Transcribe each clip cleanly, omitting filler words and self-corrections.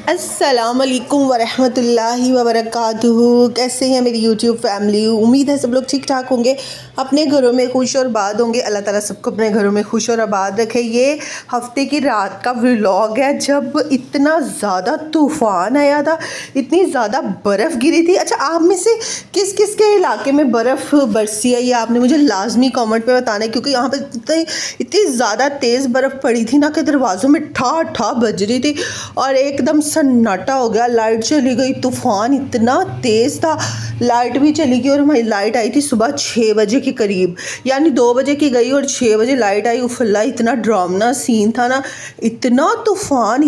अस्सलामुअलैकुम वरहमतुल्लाहि वबरकातुहू। कैसे हैं मेरी यूट्यूब फैमिली? उम्मीद है सब लोग ठीक ठाक होंगे, अपने घरों में खुश और आबाद होंगे। अल्लाह ताला सबको अपने घरों में खुश और आबाद रखे। ये हफ्ते की रात का व्लॉग है जब इतना ज़्यादा तूफ़ान आया था, इतनी ज़्यादा बर्फ़ गिरी थी। अच्छा, आप में से किस किस के इलाके में बर्फ़ बरसी है ये आपने मुझे लाजमी कमेंट पे बताना है, क्योंकि यहाँ पर इतनी ज़्यादा तेज़ बर्फ़ पड़ी थी ना कि दरवाज़ों में ठा ठा बज रही थी और एकदम सन्नाटा हो गया। लाइट चली गई, तूफ़ान इतना तेज़ था, लाइट भी चली गई। और हमारी लाइट आई थी सुबह 6 बजे के करीब, यानी 2 बजे की गई और 6 बजे लाइट आई। उफल्ला, इतना ड्रामना सीन था ना, इतना तूफ़ान।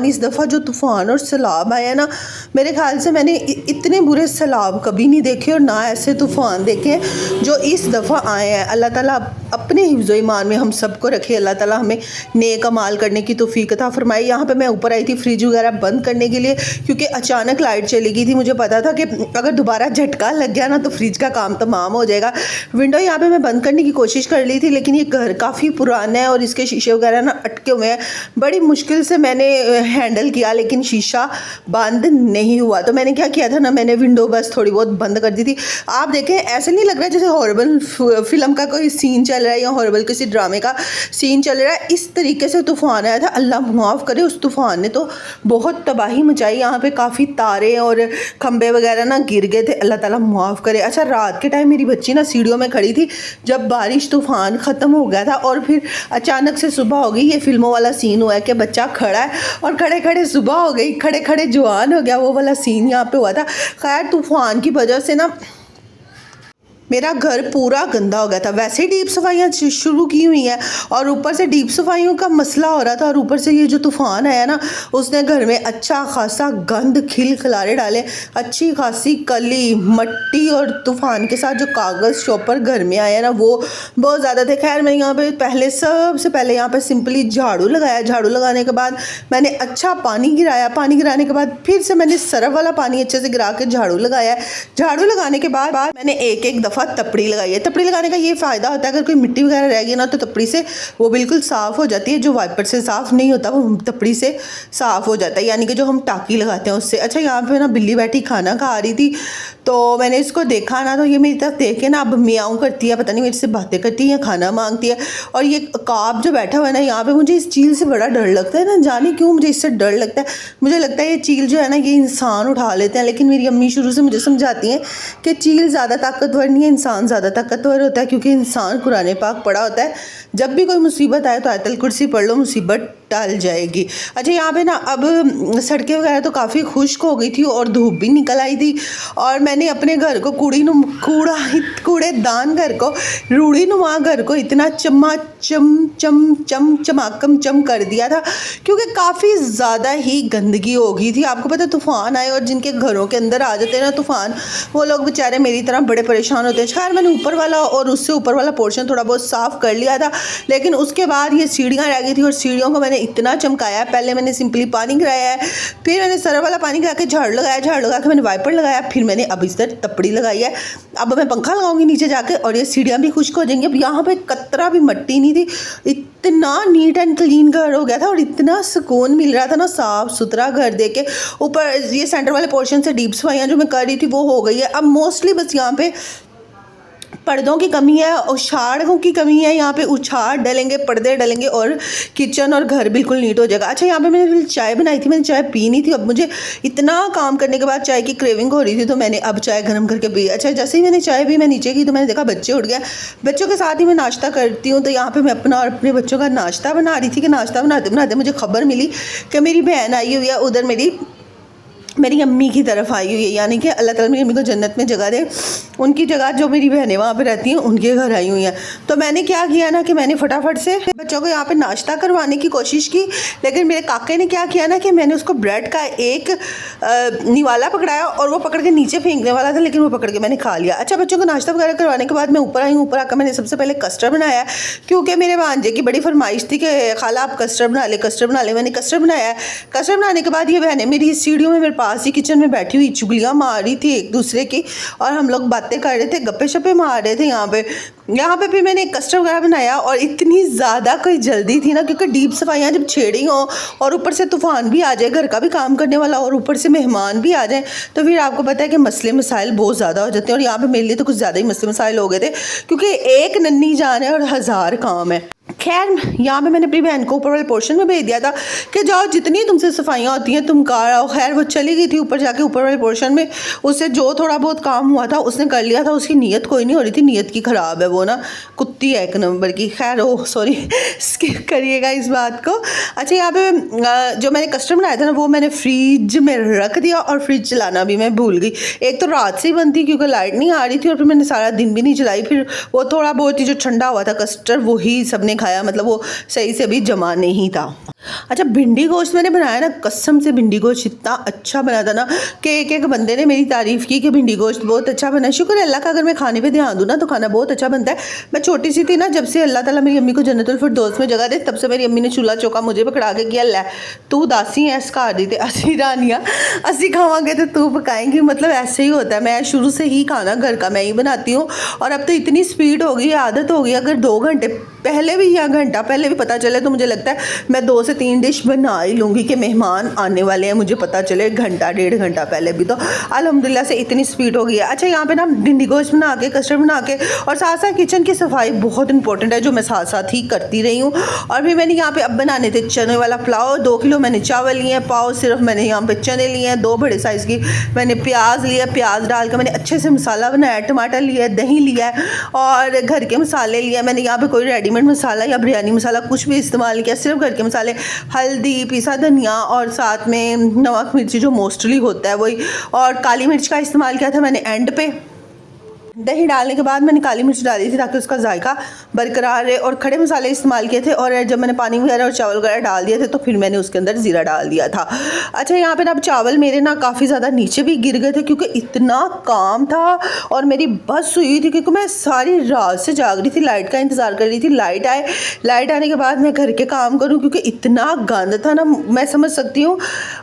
इस दफ़ा जो तूफ़ान और सैलाब आया ना, मेरे ख्याल से मैंने इतने बुरे सैलाब कभी नहीं देखे और ना ऐसे तूफ़ान देखे जो इस दफ़ा आए हैं। अल्लाह ताला अपने हिफ्ज़ व ईमान में हम सबको रखे। अल्लाह ताला हमें नेक अमाल करने की तौफीक अता फरमाए। यहाँ पे मैं ऊपर आई थी फ्रिज वगैरह बंद करने के लिए, क्योंकि अचानक लाइट चली गई थी। मुझे पता था कि अगर दोबारा झटका लग गया ना तो फ्रिज का काम तमाम हो जाएगा। विंडो यहाँ पे मैं बंद करने की कोशिश कर ली थी, लेकिन ये घर काफ़ी पुराना है और इसके शीशे वगैरह ना अटके हुए हैं। बड़ी मुश्किल से मैंने हैंडल किया, लेकिन शीशा बंद नहीं हुआ। तो मैंने क्या किया था ना, मैंने विंडो बस थोड़ी बहुत बंद कर दी थी। आप देखें, ऐसे नहीं लग रहा है जैसे हॉरबल फिल्म का कोई सीन चल रहा है या हॉरबल किसी ड्रामे का सीन चल रहा है। इस तरीके से तूफ़ान आया था। अल्लाह माफ़ करे, उस तूफ़ान ने तो बहुत तबाही मचाई। यहाँ पे काफ़ी तारे और खंबे वगैरह ना गिर गए थे। अल्लाह ताला माफ़ करे। अच्छा, रात के टाइम मेरी बच्ची ना सीढ़ियों में खड़ी थी जब बारिश तूफ़ान ख़त्म हो गया था और फिर अचानक से सुबह हो गई। ये फिल्मों वाला सीन हुआ है कि बच्चा खड़ा है और खड़े खड़े सुबह हो गई, खड़े खड़े जवान हो गया, वो वाला सीन यहाँ पे हुआ था। खैर, तूफ़ान की वजह से ना मेरा घर पूरा गंदा हो गया था। वैसे ही डीप सफाइयाँ शुरू की हुई हैं और ऊपर से डीप सफाइयों का मसला हो रहा था, और ऊपर से ये जो तूफ़ान आया ना, उसने घर में अच्छा खासा गंद खिलारे डाले। अच्छी खासी कली मट्टी और तूफ़ान के साथ जो कागज़ शॉपर घर में आया ना, वो बहुत ज़्यादा थे। खैर, मैं यहाँ पे सबसे पहले यहाँ पे सिंपली झाड़ू लगाया। झाड़ू लगाने के बाद मैंने अच्छा पानी गिराया। पानी गिराने के बाद फिर से मैंने सरफ वाला पानी अच्छे से गिरा के झाड़ू लगाया। झाड़ू लगाने के बाद मैंने एक दफ़ा तपड़ी लगाई है। तपड़ी लगाने का ये फ़ायदा होता है, अगर कोई मिट्टी वगैरह रह गई ना तो तपड़ी से वो बिल्कुल साफ़ हो जाती है। जो वाइपर से साफ़ नहीं होता वो तपड़ी से साफ़ हो जाता है, यानी कि जो हम टाँकी लगाते हैं उससे। अच्छा, यहाँ पे ना बिल्ली बैठी खाना खा रही थी, तो मैंने इसको देखा ना, तो ये मेरी तरफ देख के ना अब मियाऊं करती है, पता नहीं मेरे से बातें करती है, खाना मांगती है। और ये काब जो बैठा हुआ है ना यहाँ पे, मुझे इस चील से बड़ा डर लगता है। ना जाने क्यों मुझे इससे डर लगता है। मुझे लगता है ये चील जो है ना, ये इंसान उठा लेते हैं, लेकिन मेरी अम्मी शुरू से मुझे समझाती हैं कि चील ज़्यादा ताकतवर नहीं है, इंसान ज़्यादा ताकतवर होता है, क्योंकि इंसान कुरान पाक पढ़ा होता है, जब भी कोई मुसीबत आए तो आयतल कुर्सी पढ़ लो, मुसीबत टल जाएगी। अच्छा, यहाँ पे ना अब सड़कें वगैरह तो काफ़ी खुश्क हो गई थी और धूप भी निकल आई थी, और मैंने अपने घर को कूड़ेदान घर को, रूढ़ी नुमा घर को इतना चमाकम चम कर दिया था, क्योंकि काफ़ी ज़्यादा ही गंदगी हो गई थी। आपको पता है, तूफ़ान आए और जिनके घरों के अंदर आ जाते हैं ना तूफ़ान, वो लोग बेचारे मेरी तरह बड़े परेशान होते हैं। खैर, मैंने ऊपर वाला और उससे ऊपर वाला पोर्शन थोड़ा बहुत साफ़ कर लिया था, लेकिन उसके बाद ये सीढ़ियाँ रह गई थी और सीढ़ियों को मैंने इतना चमकाया। पहले मैंने सिंपली पानी गिराया है, फिर मैंने सरफ वाला पानी गिरा के झाड़ू लगाया, झाड़ू लगा के मैंने वाइपर लगाया, फिर मैंने अब इस तरह तपड़ी लगाई है। अब मैं पंखा लगाऊंगी नीचे जाके और ये सीढ़ियाँ भी खुश्क हो जाएंगी। अब यहाँ पे कतरा भी मट्टी नहीं थी, इतना नीट एंड क्लीन घर हो गया था और इतना सुकून मिल रहा था ना साफ़ सुथरा घर देख के। ऊपर ये सेंटर वाले पोर्शन से डीप सफाइयाँ जो मैं कर रही थी वो हो गई है। अब मोस्टली बस यहाँ पे पर्दों की कमी है, उछाड़ों की कमी है। यहाँ पे उछाड़ डलेंगे, पर्दे डलेंगे और किचन और घर बिल्कुल नीट हो जाएगा। अच्छा, यहाँ पे मैंने चाय बनाई थी, मैंने चाय पी नहीं थी। अब मुझे इतना काम करने के बाद चाय की क्रेविंग हो रही थी, तो मैंने अब चाय गर्म करके पी। अच्छा, जैसे ही मैंने चाय पी, मैं नीचे की तो मैंने देखा बच्चे उठ गए। बच्चों के साथ ही मैं नाश्ता करती हूँ, तो यहाँ पर मैं अपना और अपने बच्चों का नाश्ता बना रही थी कि नाश्ता बनाते बनाते मुझे खबर मिली कि मेरी बहन आई हुई है उधर, मेरी अम्मी की तरफ आई हुई है, यानी कि अल्लाह ताला मेरी अम्मी को जन्नत में जगह दे। उनकी जगह जो मेरी बहनें वहाँ पे रहती हैं उनके घर आई हुई हैं। तो मैंने क्या किया ना कि मैंने फटाफट से बच्चों को यहाँ पे नाश्ता करवाने की कोशिश की, लेकिन मेरे काके ने क्या किया ना कि मैंने उसको ब्रेड का एक निवाला पकड़ाया और वो पकड़ के नीचे फेंकने वाला था, लेकिन वो पकड़ के मैंने खा लिया। अच्छा, बच्चों को नाश्ता वगैरह करवाने के बाद मैं ऊपर आई हूँ। ऊपर आकर मैंने सबसे पहले कस्टर्ड बनाया, क्योंकि मेरे भांजे की बड़ी फरमाइश थी कि खाला आप कस्टर्ड बना ले। मैंने कस्टर्ड बनाया। कस्टर्ड बनाने के बाद ये बहनें मेरी सीढ़ियों में मेरे पास ही किचन में बैठी हुई चुगलियाँ मार रही थी एक दूसरे की, और हम लोग बातें बातें कर रहे थे, गप्पे शप्पे मार रहे थे यहाँ पे भी मैंने एक कस्टर्ड वगैरह बनाया। और इतनी ज़्यादा कोई जल्दी थी ना, क्योंकि डीप सफाइयाँ जब छेड़ी हों और ऊपर से तूफ़ान भी आ जाए, घर का भी काम करने वाला और ऊपर से मेहमान भी आ जाए, तो फिर आपको पता है कि मसले मसाइल बहुत ज़्यादा हो जाते हैं। और यहाँ पे मेरे लिए तो कुछ ज़्यादा ही मसले मसाइल हो गए थे, क्योंकि एक नन्ही जान है और हज़ार काम है। खैर यहाँ पे मैंने अपनी बहन को ऊपर वाले पोर्शन में भेज दिया था कि जाओ जितनी तुमसे सफाइयाँ होती हैं तुम कर आओ। खैर वो चली गई थी ऊपर जाके ऊपर वाले पोर्शन में, उससे जो थोड़ा बहुत काम हुआ था उसने कर लिया था। उसकी नीयत कोई नहीं हो रही थी, नीयत की ख़राब है वो ना, कुत्ती है एक नंबर की। खैर ओ सॉरी स्किप करिएगा इस बात को। अच्छा यहाँ पे जो मैंने कस्टर्ड बनाया था ना वो मैंने फ्रिज में रख दिया, और फ्रिज चलाना भी मैं भूल गई। एक तो रात से ही बंद थी क्योंकि लाइट नहीं आ रही थी, और फिर मैंने सारा दिन भी नहीं चलाई। फिर वो थोड़ा बहुत ही जो ठंडा हुआ था कस्टर्ड वही सबने खाया, मतलब वो सही से अभी जमा नहीं था। अच्छा भिंडी गोश्त मैंने बनाया ना, कसम से भिंडी गोश्त इतना अच्छा बना था ना कि एक बंदे ने मेरी तारीफ़ की कि भिंडी गोश्त बहुत अच्छा बना। शुक्र है अल्लाह का, अगर मैं खाने पे ध्यान दूँ ना तो खाना बहुत अच्छा बनता है। मैं छोटी सी थी ना, जब से अल्लाह ताला मेरी अम्मी को जन्नतुल फिरदौस में जगह दे, तब से मेरी अम्मी ने चूल्हा चौका मुझे पकड़ा के किया, लै तू दासी है इसका दी थे असी रानियाँ असी खावांगे तो तू पकाएंगी। मतलब ऐसे ही होता है। मैं शुरू से ही खाना घर का मैं ही बनाती हूँ, और अब तो इतनी स्पीड हो गई, आदत हो गई। अगर 2 घंटे पहले भी या घंटा पहले भी पता चले तो मुझे लगता है मैं 2 से 3 डिश बना ही लूँगी कि मेहमान आने वाले हैं, मुझे पता चले घंटा 1.5 घंटा पहले भी। तो अल्हम्दुलिल्लाह से इतनी स्पीड हो गई है। अच्छा यहाँ पे ना भिंडी गोश्त बना के कस्टर्ड बना के, और साथ साथ किचन की सफाई बहुत इंपॉर्टेंट है जो मैं साथ साथ ही करती रही हूँ। और फिर मैंने यहाँ पे अब बनाने थे चने वाला पुलाव। 2 किलो मैंने चावल लिए हैं, पाव सिर्फ मैंने यहाँ पे चने लिए हैं, 2 बड़े साइज़ की मैंने प्याज लिया, प्याज डाल के मैंने अच्छे से मसाला बनाया, टमाटर लिया, दही लिया है और घर के मसाले लिए। मैंने यहाँ पे कोई रेडीमेड मसाला या बिरयानी मसाला कुछ भी इस्तेमाल किया, सिर्फ घर के मसाले, हल्दी, पिसा धनिया और साथ में नमक मिर्ची जो मोस्टली होता है वही, और काली मिर्च का इस्तेमाल किया था मैंने एंड पे। दही डालने के बाद मैंने काली मिर्च डाली थी ताकि उसका जायका बरकरार रहे, और खड़े मसाले इस्तेमाल किए थे। और जब मैंने पानी वगैरह और चावल वगैरह डाल दिए थे तो फिर मैंने उसके अंदर ज़ीरा डाल दिया था। अच्छा यहाँ पे ना अब चावल मेरे ना काफ़ी ज़्यादा नीचे भी गिर गए थे क्योंकि इतना काम था और मेरी बस हुई थी, क्योंकि मैं सारी रात से जाग रही थी, लाइट का इंतज़ार कर रही थी। लाइट आए, लाइट आने के बाद मैं घर के काम करूँ, क्योंकि इतना गंद था ना। मैं समझ सकती हूँ,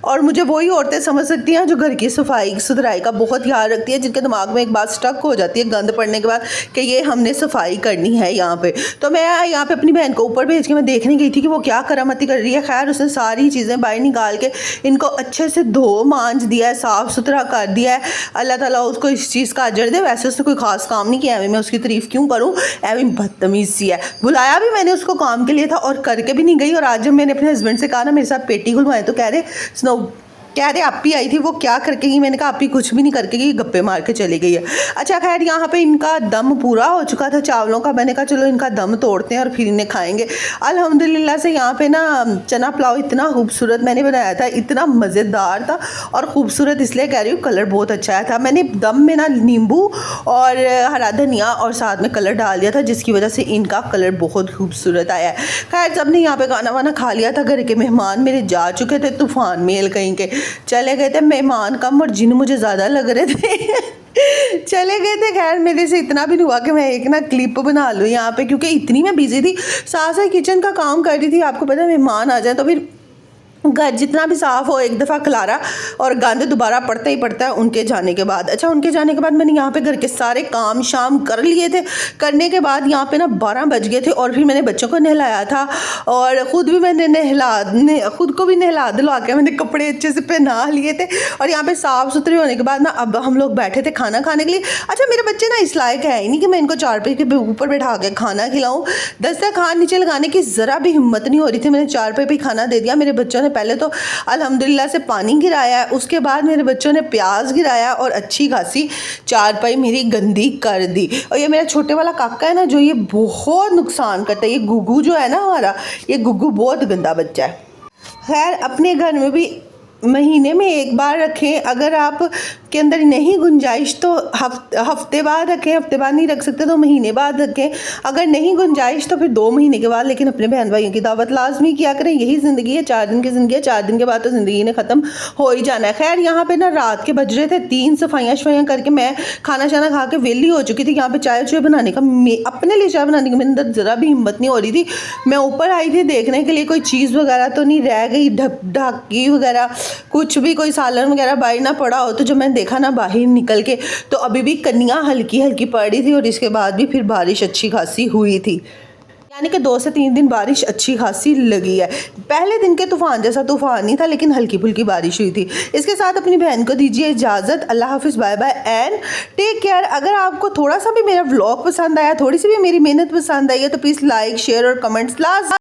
और मुझे वही औरतें समझ सकती हैं जो घर की सफाई सुथराई का बहुत ख्याल रखती है, जिनके दिमाग में एक बात स्टक हो जाती है गंद पड़ने के बाद कि ये हमने सफाई करनी है यहाँ पे। तो मैं यहाँ पे अपनी बहन को ऊपर भेज के मैं देखने गई थी कि वो क्या करामती कर रही है। खैर उसने सारी चीज़ें बाहर निकाल के इनको अच्छे से धो मांज दिया है, साफ़ सुथरा कर दिया है। अल्लाह ताला उसको इस चीज़ का अजर दे। वैसे उसने कोई ख़ास काम नहीं किया है, मैं उसकी तारीफ़ क्यों करूँ, एवं बदतमीज़ सी है। बुलाया भी मैंने उसको काम के लिए था और करके भी नहीं गई। और आज जब मैंने अपने हस्बैंड से कहा ना मेरे साथ पेटी खुलवाएं, तो कह रहे आप ही आई थी, वो क्या करके गई। मैंने कहा आप ही कुछ भी नहीं करके गई, गप्पे मार के चली गई है। अच्छा खैर यहाँ पे इनका दम पूरा हो चुका था चावलों का। मैंने कहा चलो इनका दम तोड़ते हैं और फिर इन्हें खाएंगे। अल्हम्दुलिल्लाह से यहाँ पे ना चना पुलाव इतना खूबसूरत मैंने बनाया था, इतना मज़ेदार था। और ख़ूबसूरत इसलिए कह रही हूँ, कलर बहुत अच्छा आया था। मैंने दम में ना नींबू और हरा धनिया और साथ में कलर डाल दिया था, जिसकी वजह से इनका कलर बहुत खूबसूरत आया है। खैर सबने यहाँ पे खाना वाना खा लिया था। घर के मेहमान मेरे जा चुके थे, तूफ़ान मेल कहीं के चले गए थे। मेहमान कम और जिन मुझे ज़्यादा लग रहे थे चले गए थे। खैर मेरे से इतना भी नहीं हुआ कि मैं एक ना क्लिप बना लूँ यहाँ पे, क्योंकि इतनी मैं बिजी थी, साथ साथ किचन का काम कर रही थी। आपको पता है मेहमान आ जाए तो फिर घर जितना भी साफ़ हो एक दफ़ा खलारा और गंद दोबारा पड़ता ही पड़ता है उनके जाने के बाद। अच्छा उनके जाने के बाद मैंने यहाँ पे घर के सारे काम शाम कर लिए थे। करने के बाद यहाँ पे ना 12 बज गए थे, और फिर मैंने बच्चों को नहलाया था और ख़ुद भी मैंने खुद को भी नहला दिलवा के मैंने कपड़े अच्छे से पहना लिए थे। और यहाँ पर साफ़ सुथरे होने के बाद ना अब हम लोग बैठे थे खाना खाने के लिए। अच्छा मेरे बच्चे ना इस लायक है ही नहीं कि मैं इनको चारपाई के ऊपर बैठा के खाना खिलाऊँ। दस्तरखान नीचे लगाने की ज़रा भी हिम्मत नहीं हो रही थी। मैंने चारपाई पे खाना दे दिया। मेरे बच्चों ने पहले तो अल्हम्दुलिल्लाह से पानी गिराया, उसके बाद मेरे बच्चों ने प्याज गिराया और अच्छी खासी चारपाई मेरी गंदी कर दी। और ये मेरा छोटे वाला काका है ना, जो ये बहुत नुकसान करता है। ये गुग्गू जो है ना हमारा, ये गुग्गू बहुत गंदा बच्चा है। खैर अपने घर में भी महीने में एक बार रखें। अगर आप के अंदर नहीं गुंजाइश तो हफ्ते बाद रखें, हफ्ते बाद नहीं रख सकते तो महीने बाद रखें। अगर नहीं गुंजाइश तो फिर 2 महीने के बाद। लेकिन अपने बहन भाइयों की दावत लाजमी किया करें। यही ज़िंदगी है, 4 दिन की ज़िंदगी है, 4 दिन के बाद तो ज़िंदगी ने ख़त्म हो ही जाना है। खैर यहाँ पे ना रात के बज रहे थे 3, सफाइयाँ करके मैं खाना शाना खा के वेली हो चुकी थी। यहाँ पे चाय बनाने का, अपने लिए चाय बनाने की मेरे अंदर ज़रा भी हिम्मत नहीं हो रही थी। मैं ऊपर आई थी देखने के लिए कोई चीज़ वगैरह तो नहीं रह गई, ढकी वगैरह कुछ भी, कोई सालन वगैरह बाहर ना पड़ा हो। तो जब मैं देखा ना बाहर निकल के, तो अभी भी कनियाँ हल्की हल्की पड़ी थी और इसके बाद भी फिर बारिश अच्छी खासी हुई थी। यानी कि 2 से 3 दिन बारिश अच्छी खासी लगी है। पहले दिन के तूफ़ान जैसा तूफ़ान नहीं था, लेकिन हल्की फुल्की बारिश हुई थी। इसके साथ अपनी बहन को दीजिए इजाज़त। अल्लाह हाफ़िज़, bye bye and take care. अगर आपको थोड़ा सा भी मेरा व्लॉग पसंद आया, थोड़ी सी भी मेरी मेहनत पसंद आई है, तो प्लीज़ लाइक शेयर और कमेंट्स लास्ट